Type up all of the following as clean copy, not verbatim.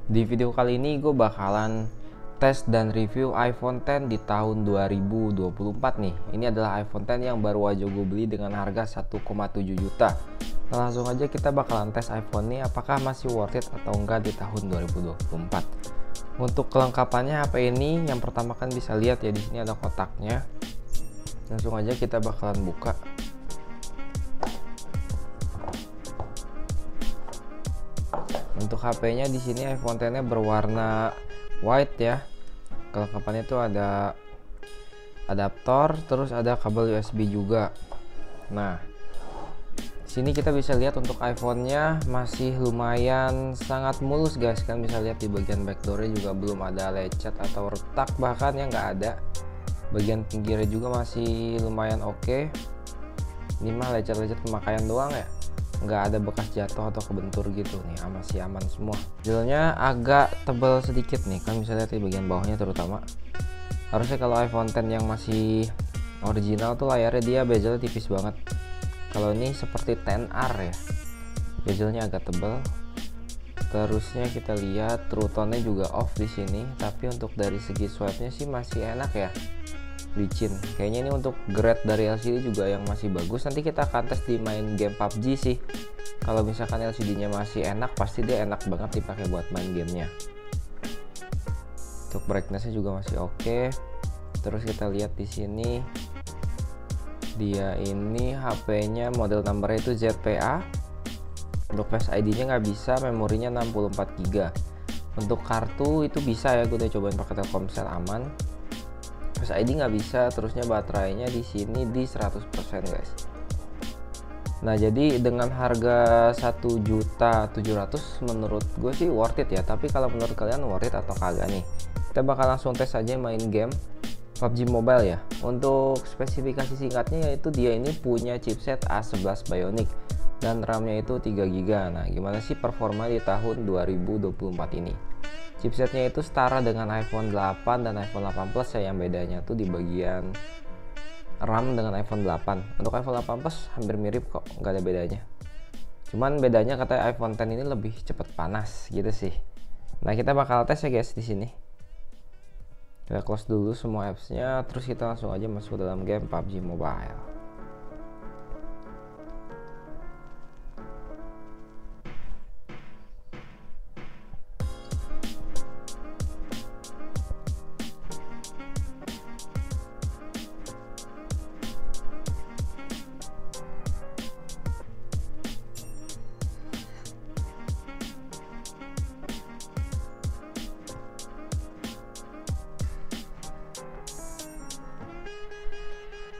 Di video kali ini gue bakalan tes dan review iPhone X di tahun 2024 nih. Ini adalah iPhone X yang baru aja gue beli dengan harga 1,7 juta. Nah, langsung aja kita bakalan tes iPhone ini apakah masih worth it atau enggak di tahun 2024. Untuk kelengkapannya HP ini yang pertama kan bisa lihat ya, di sini ada kotaknya. Langsung aja kita bakalan buka. Untuk HP-nya di sini iPhone X-nya berwarna white ya. Kelengkapannya itu ada adaptor, terus ada kabel USB juga. Nah, sini kita bisa lihat untuk iPhone-nya masih lumayan sangat mulus guys. Kan bisa lihat di bagian backdoor-nya juga belum ada lecet atau retak, bahkan yang nggak ada. Bagian pinggirnya juga masih lumayan oke. Ini mah lecet-lecet pemakaian doang ya, nggak ada bekas jatuh atau kebentur gitu nih, masih aman semua. Bezelnya agak tebal sedikit nih, kan bisa lihat di bagian bawahnya terutama. Harusnya kalau iPhone X yang masih original tuh layarnya dia bezelnya tipis banget. Kalau ini seperti XR ya, bezelnya agak tebal. Terusnya kita lihat True Tone-nya juga off di sini, tapi untuk dari segi swipe-nya sih masih enak ya, licin. Kayaknya ini untuk grade dari LCD juga yang masih bagus. Nanti kita akan tes di main game PUBG sih. Kalau misalkan LCD-nya masih enak, pasti dia enak banget dipakai buat main gamenya. Untuk brightness-nya juga masih oke. Terus kita lihat di sini, dia ini HP-nya model numbernya itu ZPA. Untuk Face ID-nya nggak bisa, memorinya 64 GB. Untuk kartu itu bisa ya, gue udah cobain pakai Telkomsel aman. Face ID nggak bisa. Terusnya baterainya di sini di 100% guys. Nah, jadi dengan harga 1.700.000 menurut gue sih worth it ya. Tapi kalau menurut kalian worth it atau kagak nih, kita bakal langsung tes aja main game PUBG Mobile ya. Untuk spesifikasi singkatnya yaitu dia ini punya chipset A11 Bionic dan RAM-nya itu 3 GB. Nah, gimana sih performa di tahun 2024 ini? Chipsetnya itu setara dengan iPhone 8 dan iPhone 8 Plus ya, yang bedanya tuh di bagian RAM dengan iPhone 8. Untuk iPhone 8 Plus hampir mirip kok, nggak ada bedanya. Cuman bedanya katanya iPhone X ini lebih cepat panas gitu sih. Nah, kita bakal tes ya guys di sini. Kita close dulu semua apps-nya, terus kita langsung aja masuk dalam game PUBG Mobile.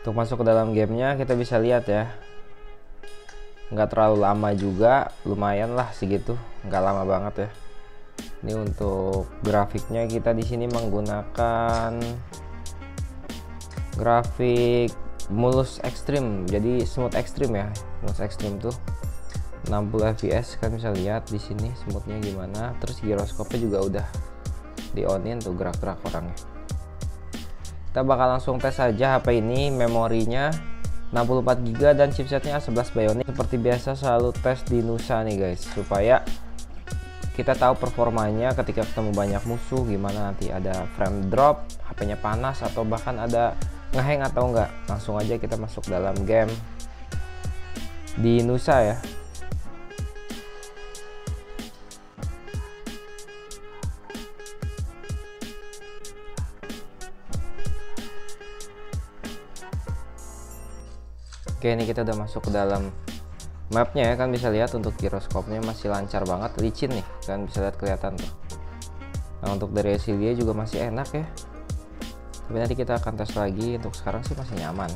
Untuk masuk ke dalam gamenya kita bisa lihat ya, nggak terlalu lama juga, lumayan lah segitu, nggak lama banget ya. Ini untuk grafiknya kita di sini menggunakan grafik mulus ekstrim, jadi smooth ekstrim ya. Mulus ekstrim tuh 60 fps, kan bisa lihat di sini smoothnya gimana. Terus giroskopnya juga udah di onin tuh gerak-gerak orangnya. Kita bakal langsung tes saja HP ini. Memorinya 64 GB dan chipsetnya A11 Bionic. Seperti biasa selalu tes di Nusa nih guys, supaya kita tahu performanya ketika ketemu banyak musuh gimana, nanti ada frame drop, HP-nya panas, atau bahkan ada ngehang atau enggak. Langsung aja kita masuk dalam game di Nusa ya. Oke, ini kita udah masuk ke dalam mapnya ya, kan bisa lihat untuk giroskopnya masih lancar banget, licin nih, kan bisa lihat kelihatan tuh. Nah, untuk dari LCD juga masih enak ya, tapi nanti kita akan tes lagi. Untuk sekarang sih masih nyaman.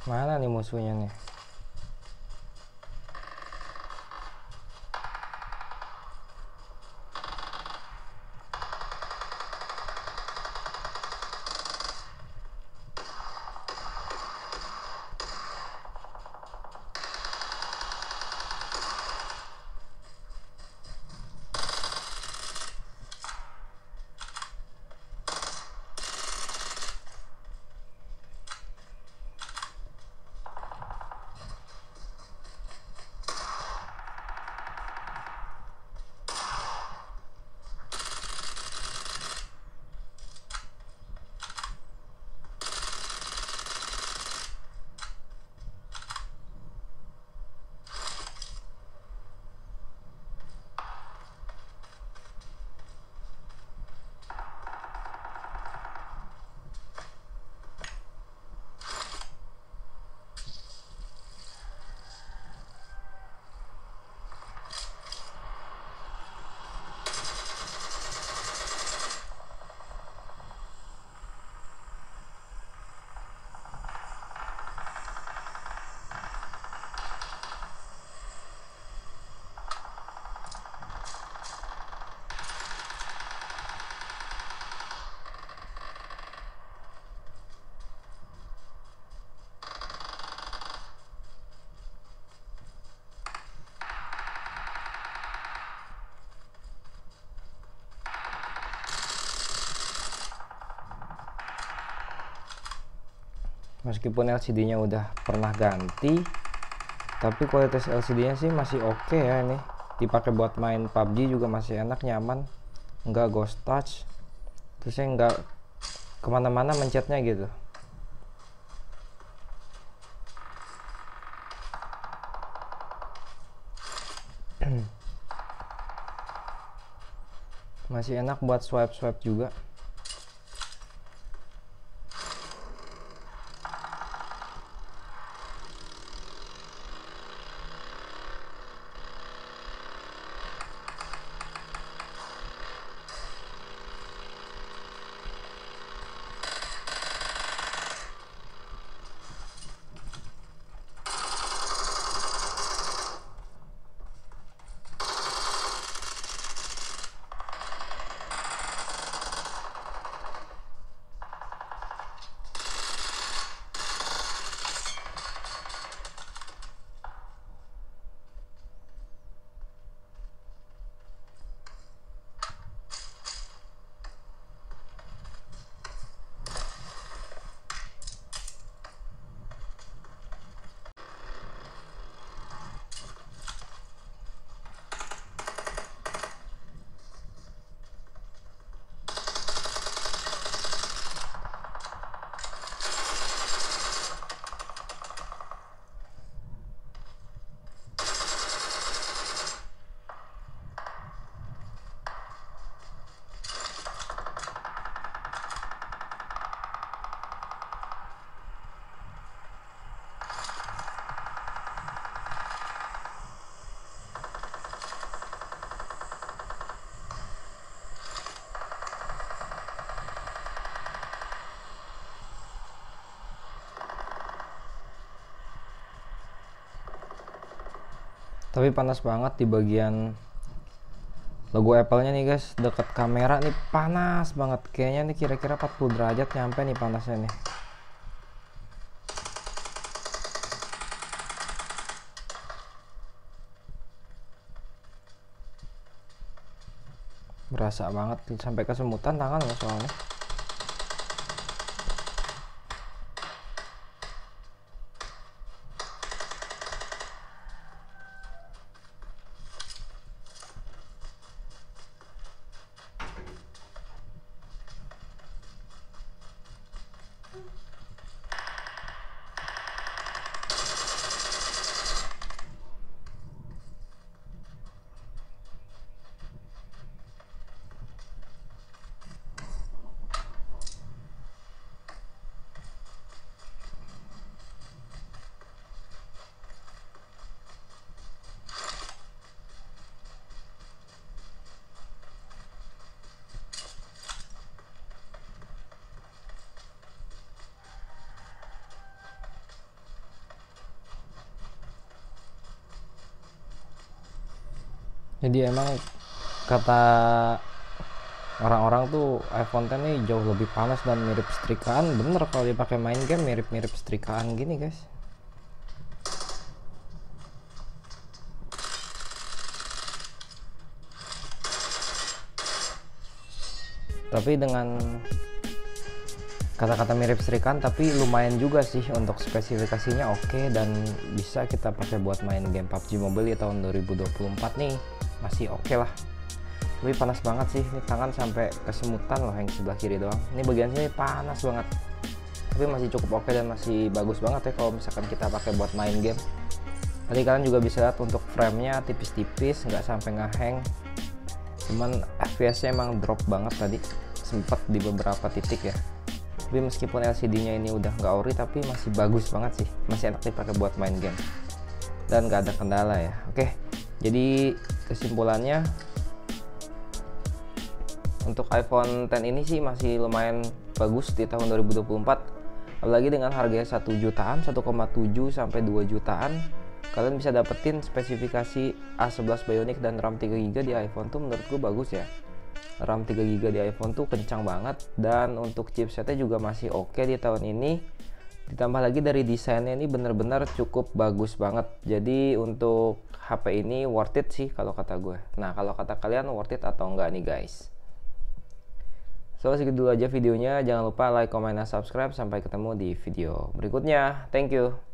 Mana nih musuhnya nih? Meskipun LCD-nya udah pernah ganti, tapi kualitas LCD-nya sih masih oke ya ini. Dipakai buat main PUBG juga masih enak, nyaman, nggak ghost touch, terus saya nggak kemana-mana mencetnya gitu. Masih enak buat swipe juga. Tapi panas banget di bagian logo Apple-nya nih guys, deket kamera nih panas banget. Kayaknya nih kira-kira 40 derajat nyampe nih panasnya nih. Berasa banget sampai kesemutan tangan ya soalnya. Jadi emang kata orang-orang tuh iPhone X nih jauh lebih panas dan mirip setrikaan. Bener, kalau dipakai main game mirip-mirip setrikaan gini guys. Tapi dengan kata-kata mirip setrikaan, tapi lumayan juga sih untuk spesifikasinya oke, dan bisa kita pakai buat main game PUBG Mobile di tahun 2024 nih, masih oke lah. Tapi panas banget sih, ini tangan sampai kesemutan loh yang sebelah kiri doang. Ini bagian sini panas banget. Tapi masih cukup oke dan masih bagus banget ya kalau misalkan kita pakai buat main game. Tadi kalian juga bisa lihat untuk framenya tipis-tipis, nggak sampai ngehang. Cuman FPS-nya emang drop banget tadi, sempet di beberapa titik ya. Tapi meskipun LCD-nya ini udah nggak ori, tapi masih bagus banget sih, masih enak dipakai buat main game dan nggak ada kendala ya. Oke, jadi kesimpulannya untuk iPhone X ini sih masih lumayan bagus di tahun 2024, apalagi dengan harganya 1 jutaan, 1,7 sampai 2 jutaan. Kalian bisa dapetin spesifikasi A11 Bionic dan RAM 3GB di iPhone tuh menurut gue bagus ya. RAM 3GB di iPhone tuh kencang banget, dan untuk chipsetnya juga masih oke di tahun ini. Ditambah lagi dari desainnya ini bener-bener cukup bagus banget. Jadi untuk HP ini worth it sih kalau kata gue. Nah, kalau kata kalian worth it atau enggak nih guys? So, segitu dulu aja videonya. Jangan lupa like, comment, dan subscribe. Sampai ketemu di video berikutnya. Thank you.